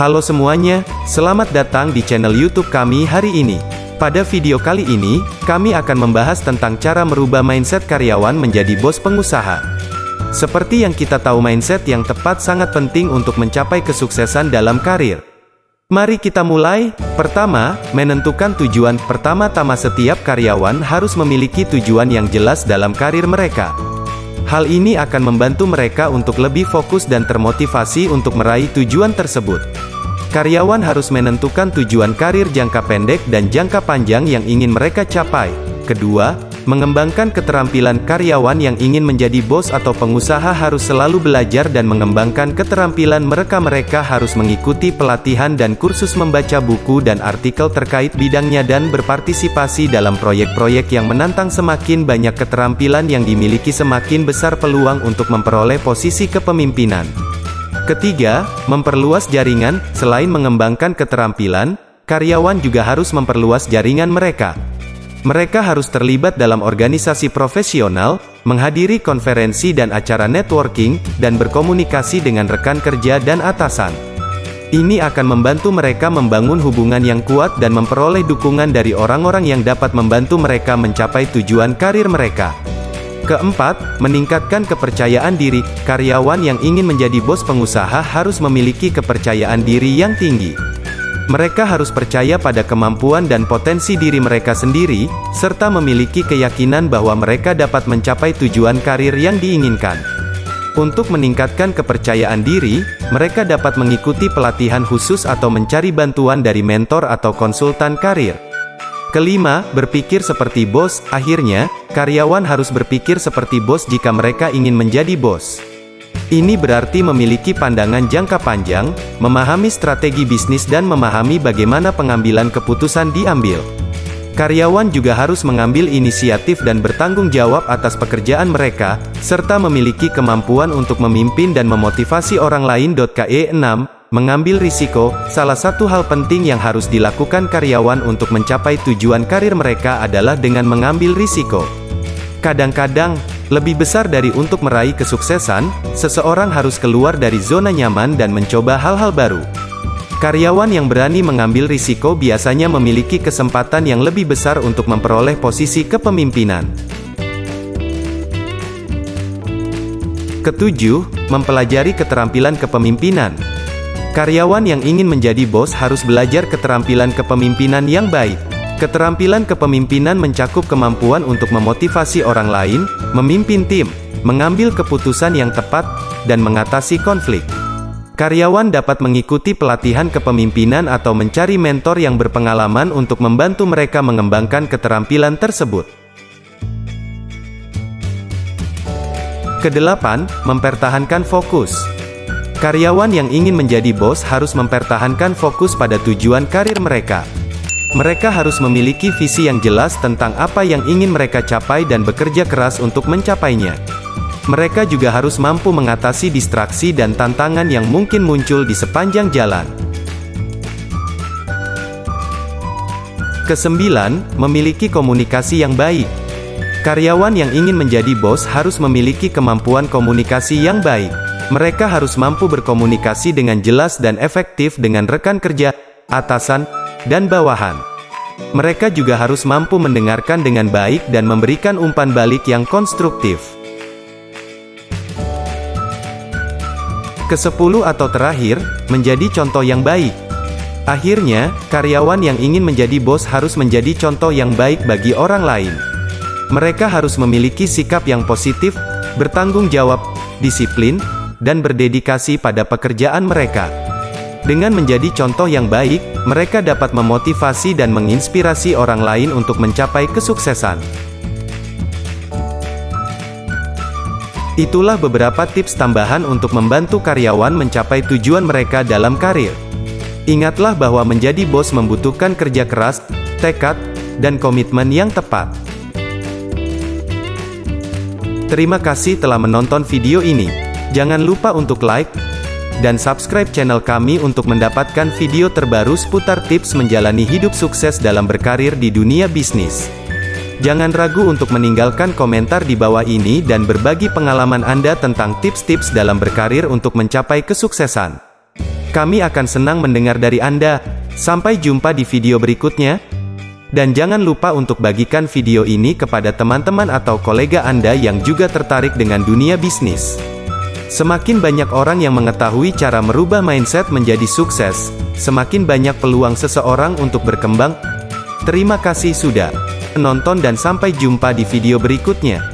Halo semuanya, selamat datang di channel YouTube kami hari ini. Pada video kali ini, kami akan membahas tentang cara merubah mindset karyawan menjadi bos pengusaha. Seperti yang kita tahu, mindset yang tepat sangat penting untuk mencapai kesuksesan dalam karir. Mari kita mulai. Pertama, menentukan tujuan. Pertama-tama setiap karyawan harus memiliki tujuan yang jelas dalam karir mereka. Hal ini akan membantu mereka untuk lebih fokus dan termotivasi untuk meraih tujuan tersebut. Karyawan harus menentukan tujuan karir jangka pendek dan jangka panjang yang ingin mereka capai. Kedua, mengembangkan keterampilan. Karyawan yang ingin menjadi bos atau pengusaha harus selalu belajar dan mengembangkan keterampilan mereka. Mereka harus mengikuti pelatihan dan kursus, membaca buku dan artikel terkait bidangnya, dan berpartisipasi dalam proyek-proyek yang menantang. Semakin banyak keterampilan yang dimiliki, semakin besar peluang untuk memperoleh posisi kepemimpinan. Ketiga, memperluas jaringan. Selain mengembangkan keterampilan, karyawan juga harus memperluas jaringan mereka. Mereka harus terlibat dalam organisasi profesional, menghadiri konferensi dan acara networking, dan berkomunikasi dengan rekan kerja dan atasan. Ini akan membantu mereka membangun hubungan yang kuat dan memperoleh dukungan dari orang-orang yang dapat membantu mereka mencapai tujuan karir mereka. Keempat, meningkatkan kepercayaan diri. Karyawan yang ingin menjadi bos pengusaha harus memiliki kepercayaan diri yang tinggi. Mereka harus percaya pada kemampuan dan potensi diri mereka sendiri, serta memiliki keyakinan bahwa mereka dapat mencapai tujuan karir yang diinginkan. Untuk meningkatkan kepercayaan diri, mereka dapat mengikuti pelatihan khusus atau mencari bantuan dari mentor atau konsultan karir. Kelima, berpikir seperti bos. Akhirnya, karyawan harus berpikir seperti bos jika mereka ingin menjadi bos. Ini berarti memiliki pandangan jangka panjang, memahami strategi bisnis dan memahami bagaimana pengambilan keputusan diambil. Karyawan juga harus mengambil inisiatif dan bertanggung jawab atas pekerjaan mereka, serta memiliki kemampuan untuk memimpin dan memotivasi orang lain. Ke-6, mengambil risiko. Salah satu hal penting yang harus dilakukan karyawan untuk mencapai tujuan karir mereka adalah dengan mengambil risiko. Kadang-kadang, lebih besar dari untuk meraih kesuksesan, seseorang harus keluar dari zona nyaman dan mencoba hal-hal baru. Karyawan yang berani mengambil risiko biasanya memiliki kesempatan yang lebih besar untuk memperoleh posisi kepemimpinan. Ketujuh, mempelajari keterampilan kepemimpinan. Karyawan yang ingin menjadi bos harus belajar keterampilan kepemimpinan yang baik. Keterampilan kepemimpinan mencakup kemampuan untuk memotivasi orang lain, memimpin tim, mengambil keputusan yang tepat, dan mengatasi konflik. Karyawan dapat mengikuti pelatihan kepemimpinan atau mencari mentor yang berpengalaman untuk membantu mereka mengembangkan keterampilan tersebut. Kedelapan, mempertahankan fokus. Karyawan yang ingin menjadi bos harus mempertahankan fokus pada tujuan karir mereka. Mereka harus memiliki visi yang jelas tentang apa yang ingin mereka capai dan bekerja keras untuk mencapainya. Mereka juga harus mampu mengatasi distraksi dan tantangan yang mungkin muncul di sepanjang jalan. Kesembilan, memiliki komunikasi yang baik. Karyawan yang ingin menjadi bos harus memiliki kemampuan komunikasi yang baik. Mereka harus mampu berkomunikasi dengan jelas dan efektif dengan rekan kerja, atasan, dan bawahan. Mereka juga harus mampu mendengarkan dengan baik dan memberikan umpan balik yang konstruktif. Kesepuluh atau terakhir, menjadi contoh yang baik. Akhirnya, karyawan yang ingin menjadi bos harus menjadi contoh yang baik bagi orang lain. Mereka harus memiliki sikap yang positif, bertanggung jawab, disiplin, dan berdedikasi pada pekerjaan mereka. Dengan menjadi contoh yang baik, mereka dapat memotivasi dan menginspirasi orang lain untuk mencapai kesuksesan. Itulah beberapa tips tambahan untuk membantu karyawan mencapai tujuan mereka dalam karir. Ingatlah bahwa menjadi bos membutuhkan kerja keras, tekad, dan komitmen yang tepat. Terima kasih telah menonton video ini. Jangan lupa untuk like dan subscribe channel kami untuk mendapatkan video terbaru seputar tips menjalani hidup sukses dalam berkarir di dunia bisnis. Jangan ragu untuk meninggalkan komentar di bawah ini dan berbagi pengalaman Anda tentang tips-tips dalam berkarir untuk mencapai kesuksesan. Kami akan senang mendengar dari Anda. Sampai jumpa di video berikutnya. Dan jangan lupa untuk bagikan video ini kepada teman-teman atau kolega Anda yang juga tertarik dengan dunia bisnis. Semakin banyak orang yang mengetahui cara merubah mindset menjadi sukses, semakin banyak peluang seseorang untuk berkembang. Terima kasih sudah menonton dan sampai jumpa di video berikutnya.